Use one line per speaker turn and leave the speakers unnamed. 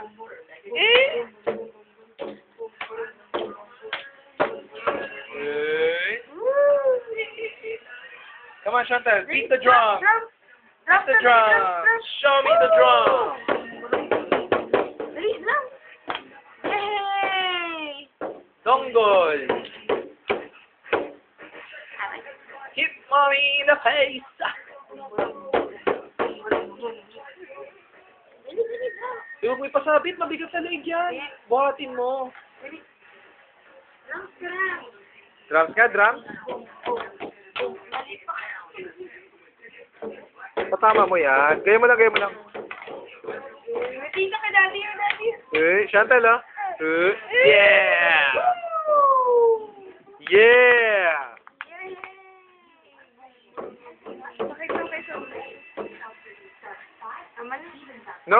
Eh?
Come on, Chantal, beat the drum.
Drum.
Beat the drum. Show me the drum.
Dali, drum. Yay!
Donggol. Hit mommy in the face. Huwag mo ipasabit, mabigat sa leg yan. Buhatin mo. Drums ka, drums? Patama mo yan. Gaya mo lang, gaya mo lang.
Tika ka, daddy.
Chantal, ah. Yeah! Yeah! No!